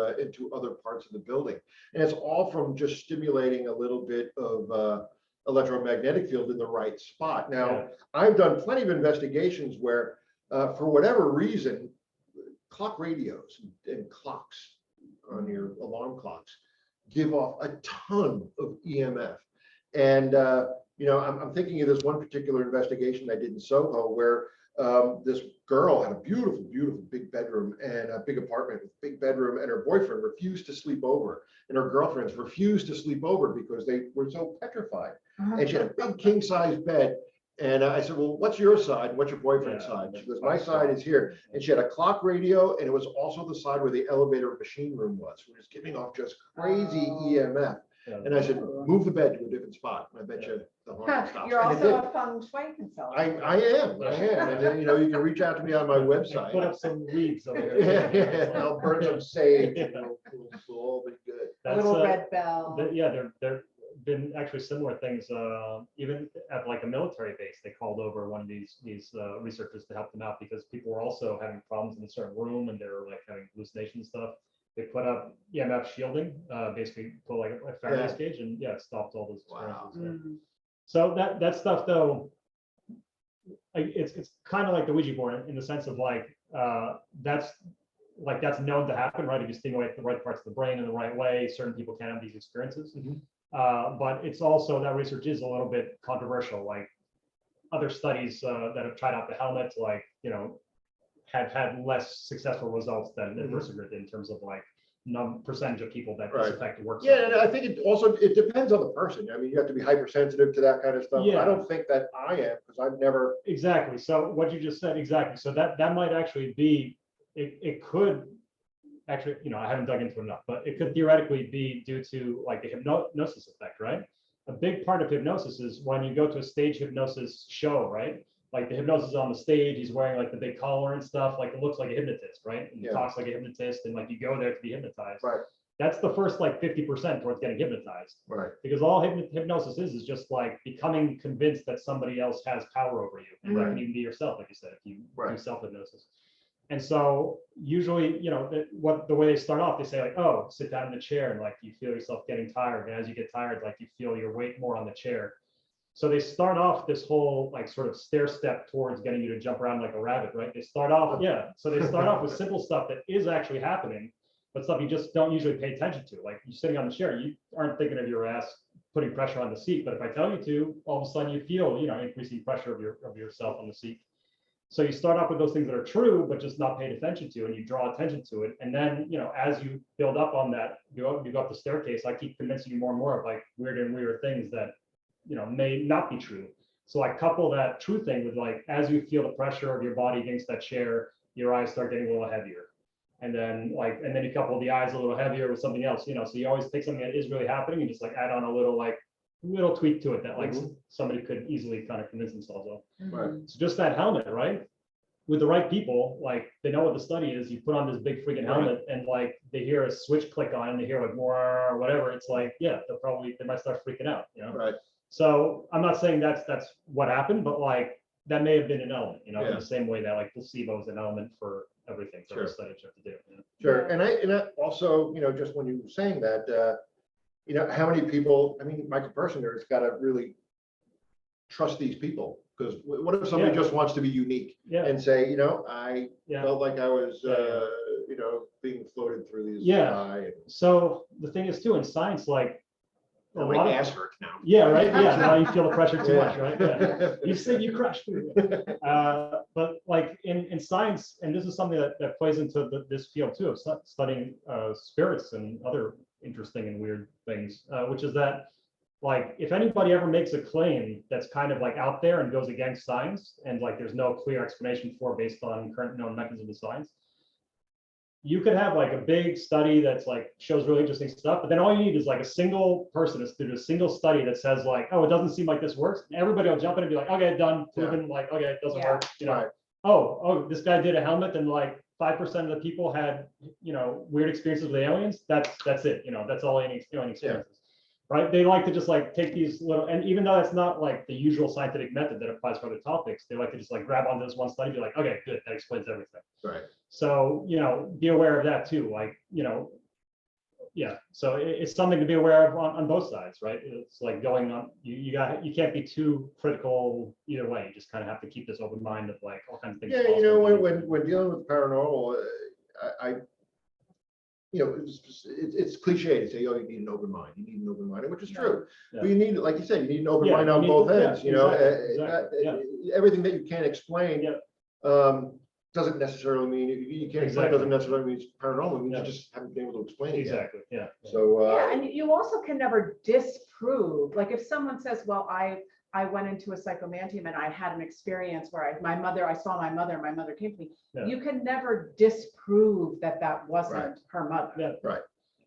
other parts of the building, and it's all from just stimulating a little bit of electromagnetic field in the right spot. Now, I've done plenty of investigations where, for whatever reason, clock radios and clocks on your alarm clocks give off a ton of EMF, and you know, I'm thinking of this one particular investigation I did in Soho where this girl had a beautiful big bedroom and a big apartment with big bedroom, and her boyfriend refused to sleep over, and her girlfriends refused to sleep over because they were so petrified. And she had a big king size bed. And I said, well, what's your side? What's your boyfriend's side? She goes, my side is here. And she had a clock radio, and it was also the side where the elevator machine room was. It was giving off just crazy EMF. And I said, move the bed to a different spot. And I bet you the haunting stops. You're And also a feng shui consultant. I am. And then, you know, you can reach out to me on my website. Put up some leaves over here. Yeah, I'll burn some sage. And we'll all be good. A little red bell. There been actually similar things, even at like a military base. They called over one of these researchers to help them out because people were also having problems in a certain room, and they were like having hallucination stuff. They put up EMF shielding, basically put like a Faraday's cage, and it stopped all those experiences. So that stuff though, it's kind of like the Ouija board in the sense of like that's known to happen, right? If you stimulate the right parts of the brain in the right way, certain people can have these experiences. But it's also, that research is a little bit controversial. Like other studies that have tried out the helmet, like, you know, have had less successful results than Persinger did in terms of like percentage of people that this effect works. Yeah, and I think it depends on the person. I mean, you have to be hypersensitive to that kind of stuff. Yeah. I don't think that I am, because I've never. Exactly. So what you just said, exactly. So that might actually be, it could actually, you know, I haven't dug into it enough, but it could theoretically be due to like the hypnosis effect, right? A big part of hypnosis is when you go to a stage hypnosis show, right? Like the hypnosis on the stage, he's wearing like the big collar and stuff, like it looks like a hypnotist, right? And he talks like a hypnotist, and like you go there to be hypnotized. Right. That's the first like 50% towards getting hypnotized. Right. Because all hypnosis is just like becoming convinced that somebody else has power over you. And that can even be yourself, like you said, if you do self-hypnosis. And so usually, the way they start off, they say like, oh, sit down in the chair, and like you feel yourself getting tired. And as you get tired, like you feel your weight more on the chair. So they start off this whole like sort of stair step towards getting you to jump around like a rabbit, right? They start off, So they start off with simple stuff that is actually happening, but stuff you just don't usually pay attention to. Like you're sitting on the chair, you aren't thinking of your ass putting pressure on the seat, but if I tell you to, all of a sudden you feel, increasing pressure of yourself on the seat. So you start off with those things that are true, but just not paid attention to, and you draw attention to it. And then, as you build up on that, you go up the staircase, I keep convincing you more and more of like weirder and weirder things that, may not be true. So I couple that true thing with like, as you feel the pressure of your body against that chair, your eyes start getting a little heavier. And then you couple the eyes a little heavier with something else, so you always take something that is really happening and just like add on a little tweak to it that like somebody could easily kind of convince themselves of. Right. So just that helmet, right? With the right people, like they know what the study is, you put on this big freaking helmet and like they hear a switch click on and they hear like more or whatever. It's like, yeah, they might start freaking out, Right. So I'm not saying that's what happened, but like that may have been an element, in the same way that like placebo is an element for everything for the study you have to do. Sure. And I also, just when you were saying that, how many people, I mean, Michael Persinger has got to really trust these people, because what if somebody just wants to be unique and say, I felt like I was, being floated through the sky. So the thing is too, in science, like a my lot ass of, hurts now. Yeah, right. Yeah, now you feel the pressure too much, right? Yeah. You said you crushed. But like in science, and this is something that plays into this field too of studying spirits and other interesting and weird things, which is that like if anybody ever makes a claim that's kind of like out there and goes against science and like there's no clear explanation for based on current known mechanisms of science, you could have like a big study that's like shows really interesting stuff, but then all you need is like a single person to do a single study that says like, oh, it doesn't seem like this works, and everybody will jump in and be like, okay, done, proven, like, okay, it doesn't work, Right. oh, this guy did a helmet and like 5% of the people had, weird experiences with aliens. That's it, that's all any experiences. Right? They like to just like take these little, and even though that's not like the usual scientific method that applies for other topics, they like to just like grab onto this one study, be like, okay, good, that explains everything. Right. So, be aware of that too. Like, so it's something to be aware of on both sides, right? It's like going on, you can't be too critical either way. You just kind of have to keep this open mind of like all kinds of things. Yeah, when dealing with paranormal, it's cliche to say, oh, you need an open mind. You need an open mind, which is true. Yeah. But you need, like you said, you need an open mind on both ends. Exactly. Everything that you can't explain doesn't necessarily mean you can't explain. Doesn't necessarily mean it's paranormal. It means you just haven't been able to explain it. Exactly. Yet. Yeah. So and you also can never disprove. Like if someone says, "Well, I went into a psychomanteum and I had an experience where I saw my mother came to me." Yeah. You can never disprove that wasn't her mother. Yeah. Right.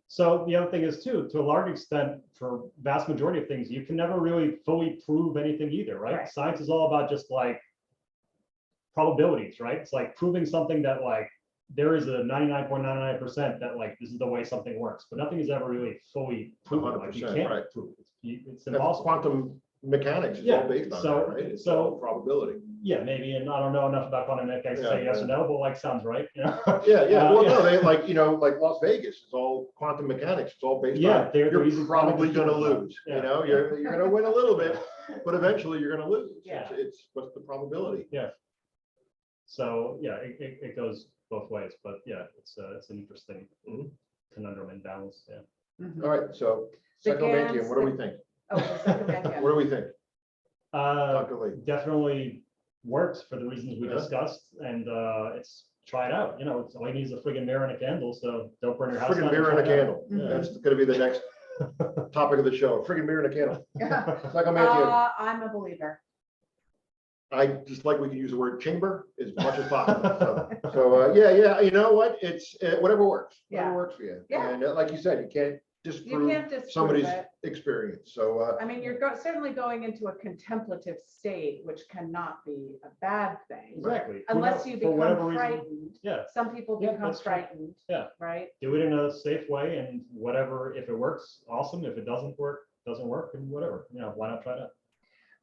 So the other thing is too, to a large extent, for vast majority of things, you can never really fully prove anything either, right? Science is all about just like probabilities, right? It's like proving something that like there is a 99.99% that like this is the way something works, but nothing is ever really fully proven. Like you can't prove it. It's impossible. Quantum mechanics is all based on that, right? It's all probability. Yeah, maybe, and I don't know enough about quantum mechanics to say yes or no, but like sounds right. Yeah. Well, no, they like Las Vegas. It's all quantum mechanics. It's all based on you're probably going to lose. You're going to win a little bit, but eventually you're going to lose. Yeah. It's what's the probability? Yeah. So yeah, it goes both ways, but yeah, it's an interesting conundrum and balance. Yeah. Mm-hmm. All right. So psychomanteum, what do we think? Psychomanteum. What do we think? Dr. Lee. Definitely works for the reasons we discussed, and it's try it out. It's all you need is a friggin' mirror and a candle, so don't burn your house down. Friggin' mirror and a candle. Mm-hmm. That's going to be the next topic of the show. Friggin' mirror and a candle. Psychomanteum. I'm a believer. I just like we can use the word chamber as much as possible. So yeah. You know what? It's whatever works. Whatever works for you. Yeah. And like you said, you can't disprove somebody's experience. So I mean, you're certainly going into a contemplative state, which cannot be a bad thing. Exactly. Unless you become frightened. Yeah. Some people become frightened. Yeah. Right. Do it in a safe way, and whatever. If it works, awesome. If it doesn't work, and whatever. Why not try it out?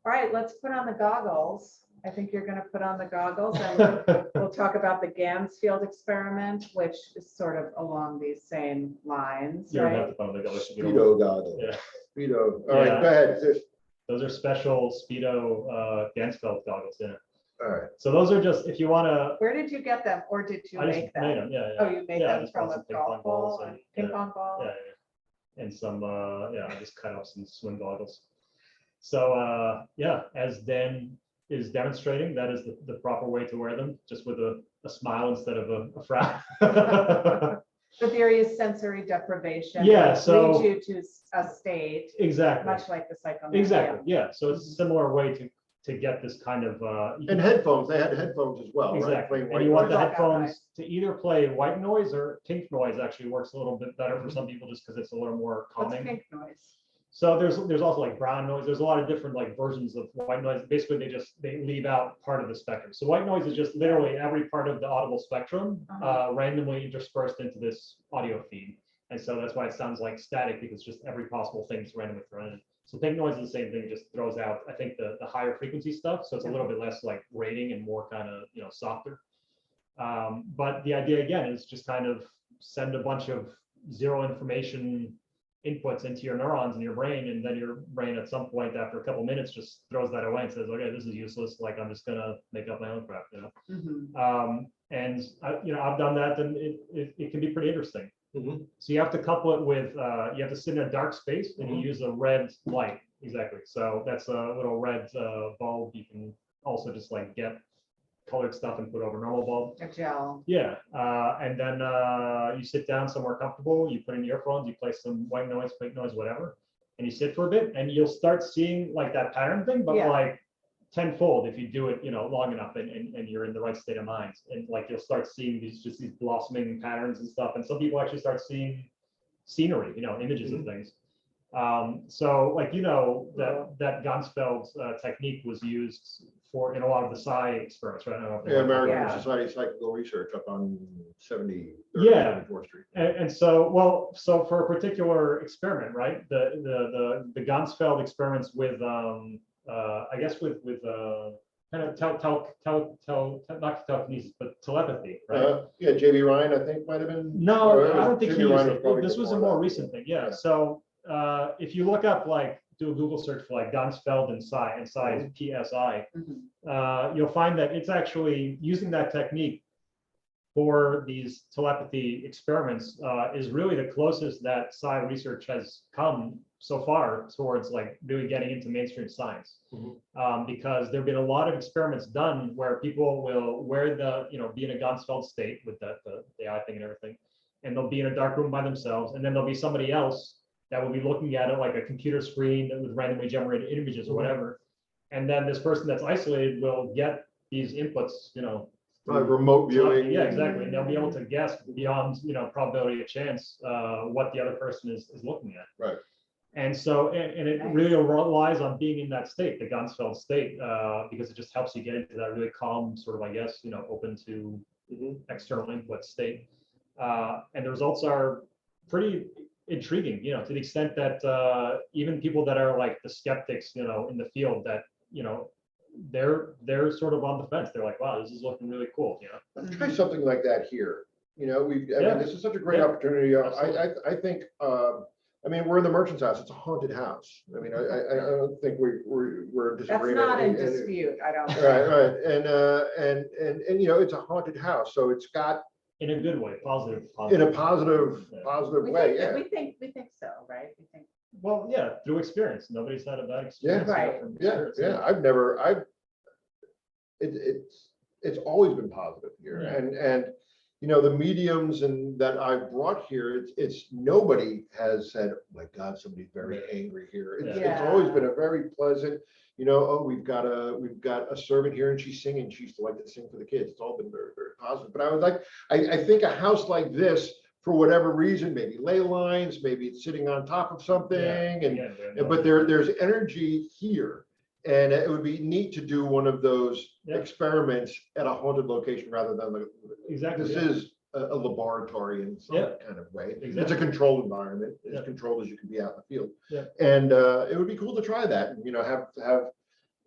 All right, let's put on the goggles I think you're going to put on the goggles and we'll talk about the Ganzfeld experiment, which is sort of along these same lines, You're gonna have right? to put on the goggles. Speedo goggles. Yeah. Speedo. All right, Yeah. go ahead. Those are special Speedo Ganzfeld goggles. Yeah. All right. So those are just if you want to. Where did you get them, or did you I just make made them? them. Yeah. Oh, you made Yeah, I them just from bought a some ping pong golf balls ball, and- ping yeah. pong ball? Yeah. And some I just cut off some swim goggles. So yeah, as Dan is demonstrating, that is the proper way to wear them, just with a smile instead of a frown. The theory is sensory deprivation. Yeah, which so- leads you to a state, Exactly. much like the psychomanteum. Exactly. Yeah. So it's a similar way to get this kind of And headphones, they had headphones as well, right? exactly. Playing And you want the white noise. headphones to either play white noise or pink noise. Actually works a little bit better for some people just because it's a little more What's calming. pink noise? So there's also like brown noise. There's a lot of different like versions of white noise. Basically, they leave out part of the spectrum. So white noise is just literally every part of the audible spectrum randomly interspersed into this audio feed. And so that's why it sounds like static, because just every possible thing is randomly thrown in. So pink noise is the same thing. It just throws out, I think, the higher frequency stuff. So it's a little bit less like rating and more kind of, softer. But the idea again is just kind of send a bunch of zero information inputs into your neurons in your brain, and then your brain at some point after a couple minutes just throws that away and says, okay, this is useless, like I'm just gonna make up my own crap. And I've done that, and it can be pretty interesting. So you have to couple it with you have to sit in a dark space, and you use a red light. Exactly. So that's a little red bulb. You can also just like get colored stuff and put over normal bulb. A gel. Yeah, and then you sit down somewhere comfortable, you put in earphones, you play some white noise, pink noise, whatever, and you sit for a bit, and you'll start seeing like that pattern thing, but Yeah. like tenfold if you do it, long enough and you're in the right state of mind. And like you'll start seeing these blossoming patterns and stuff. And some people actually start seeing scenery, images of things. So like, that Ganzfeld technique was used in a lot of the psi experiments, right? I don't know if Yeah, American Yeah. Society of Psychical Research up on 73rd Yeah. and 4th Street. And so, so for a particular experiment, right? The Ganzfeld experiments with, I guess with kind of not telekinesis, but telepathy, right? Yeah, JB Ryan, I think might have been. No, or I don't think JB he Ryan used was it. probably This was a before more that. recent thing. Yeah. Yeah. So if you look up, like, do a Google search for like Ganzfeld and psi is PSI, you'll find that it's actually using that technique for these telepathy experiments is really the closest that psi research has come so far towards like really getting into mainstream science. Because there've been a lot of experiments done where people will wear be in a Ganzfeld state with the AI thing and everything, and they'll be in a dark room by themselves, and then there'll be somebody else that will be looking at it like a computer screen with randomly generated images or whatever. And then this person that's isolated will get these inputs, Remote viewing. yeah, exactly. And they'll be able to guess beyond, probability of chance, what the other person is looking at. Right. And so, and it really relies on being in that state, the Ganzfeld state, because it just helps you get into that really calm, sort of, I guess, open to external input state. And the results are pretty intriguing, to the extent that even people that are like the skeptics, in the field, that, they're sort of on the fence. They're like, wow, this is looking really cool, Let's try something like that here. I mean, this is such a great Yeah. opportunity. Absolutely. I think, we're in the Merchant's House. It's a haunted house. I mean, I don't think we're That's disagreeing. not in dispute, I don't think. Right. And it's a haunted house. So it's got, in a good way, positive. in a positive way. Yeah. We think so, right? We think. Well, yeah, through experience. Nobody's had a bad experience. Right. from Yeah. experience. It's always been positive here. Yeah. And the mediums and that I've brought here, it's nobody has said, oh my God, somebody's very angry here. It's always been a very pleasant, we've got a servant here and she's singing. She used to like to sing for the kids. It's all been very, very positive. But I was like, I think a house like this, for whatever reason, maybe ley lines, maybe it's sitting on top of something, but there's energy here. And it would be neat to do one of those experiments at a haunted location rather than Exactly. This is a laboratory in some kind of way. Exactly. It's a controlled environment, as controlled as you can be out in the field. Yeah. And it would be cool to try that and, have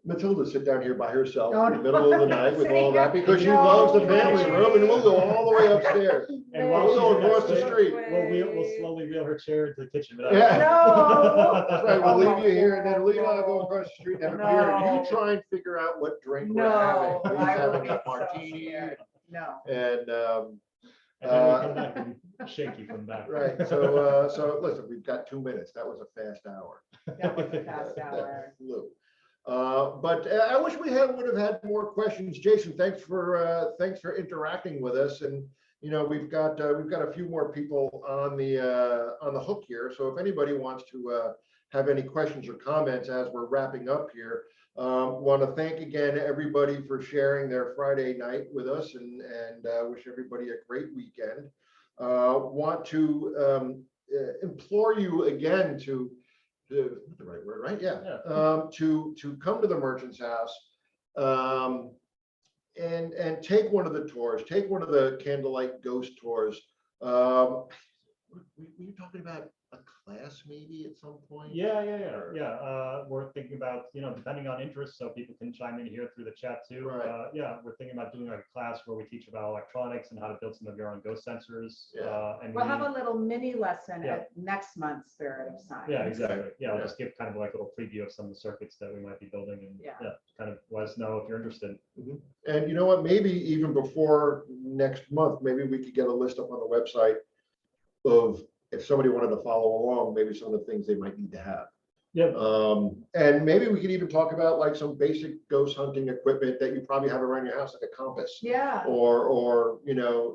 Matilda sit down here by herself Oh, in the middle of the night with all that because she No loves the family way. room, and we'll go all the way upstairs. And We'll while go she's in across that the state, street. we'll slowly wheel her chair into the kitchen. Yeah. No. That's right, we'll Oh leave my you here and then God, leave out, go no. across the street and have a beer. No. You try and figure out what drink we're No, having. We're I will having be a so martini scared. No. and, And then we come back and shake you from back. right, so listen, we've got 2 minutes. That was a fast hour. That was a fast hour. Flew. But I wish we would have had more questions. Jason, thanks for interacting with us. And you know, we've got a few more people on the hook here. So if anybody wants to have any questions or comments as we're wrapping up here, want to thank again everybody for sharing their Friday night with us, and wish everybody a great weekend. Want to implore you again to the right word, right? Yeah. To come to the Merchant's House and take one of the tours, take one of the candlelight ghost tours. Were you talking about a class maybe at some point? Yeah. We're thinking about, depending on interest, so people can chime in here through the chat too. Right. We're thinking about doing a class where we teach about electronics and how to build some of your own ghost sensors. Yeah. And We'll have a little mini lesson Yeah. at next month's Spirit of Science. Yeah, exactly. Yeah, I'll Yeah. just give kind of like a little preview of some of the circuits that we might be building, and Yeah. kind of let us know if you're interested. And you know what, maybe even before next month, maybe we could get a list up on the website of, if somebody wanted to follow along, maybe some of the things they might need to have. Yeah. And maybe we could even talk about like some basic ghost hunting equipment that you probably have around your house, like a compass, Yeah. or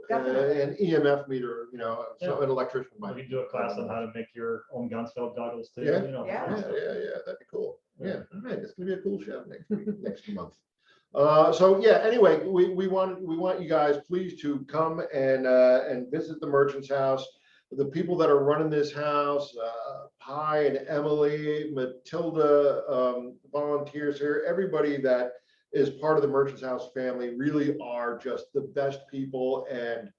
Definitely. an EMF meter, so an electrician We might. can do a class on how to make your own Ganzfeld goggles too. Yeah. Yeah. Yeah, that'd be cool. Yeah. All right, it's gonna be a cool show next month. So yeah, anyway, we want you guys please to come and visit the Merchant's House. The people that are running this house, Pi and Emily, Matilda, volunteers here, everybody that is part of the Merchant's House family really are just the best people, and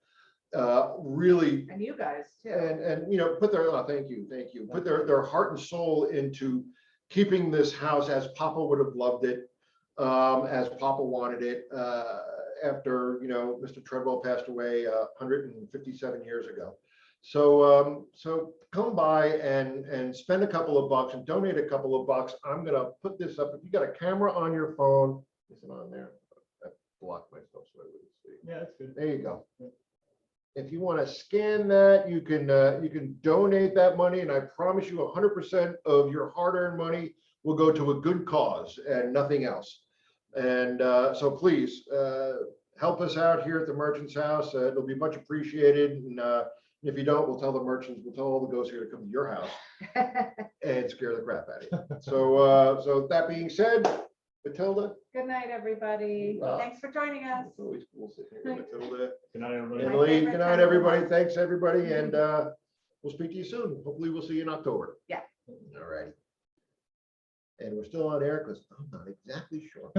really, And you guys too. and put their thank you, put their heart and soul into keeping this house as Papa would have loved it, as Papa wanted it, after Mr. Treadwell passed away 157 years ago. So come by and spend a couple of bucks and donate a couple of bucks. I'm gonna put this up. If you got a camera on your phone, is it on there? I blocked myself so I wouldn't see. Yeah, that's good. There you go. If you want to scan that, you can donate that money, and I promise you 100% of your hard-earned money will go to a good cause and nothing else. And so please help us out here at the Merchant's House. It'll be much appreciated. And if you don't, we'll tell the merchants, we'll tell all the ghosts here to come to your house and scare the crap out of you. So that being said, Matilda. Good night, everybody. Thanks for joining us. It's always cool sitting here with Matilda. Good night, everybody. My Emily, favorite good time night, of everybody. month. Thanks, everybody. And we'll speak to you soon. Hopefully we'll see you in October. Yeah. All right. And we're still on air because I'm not exactly sure.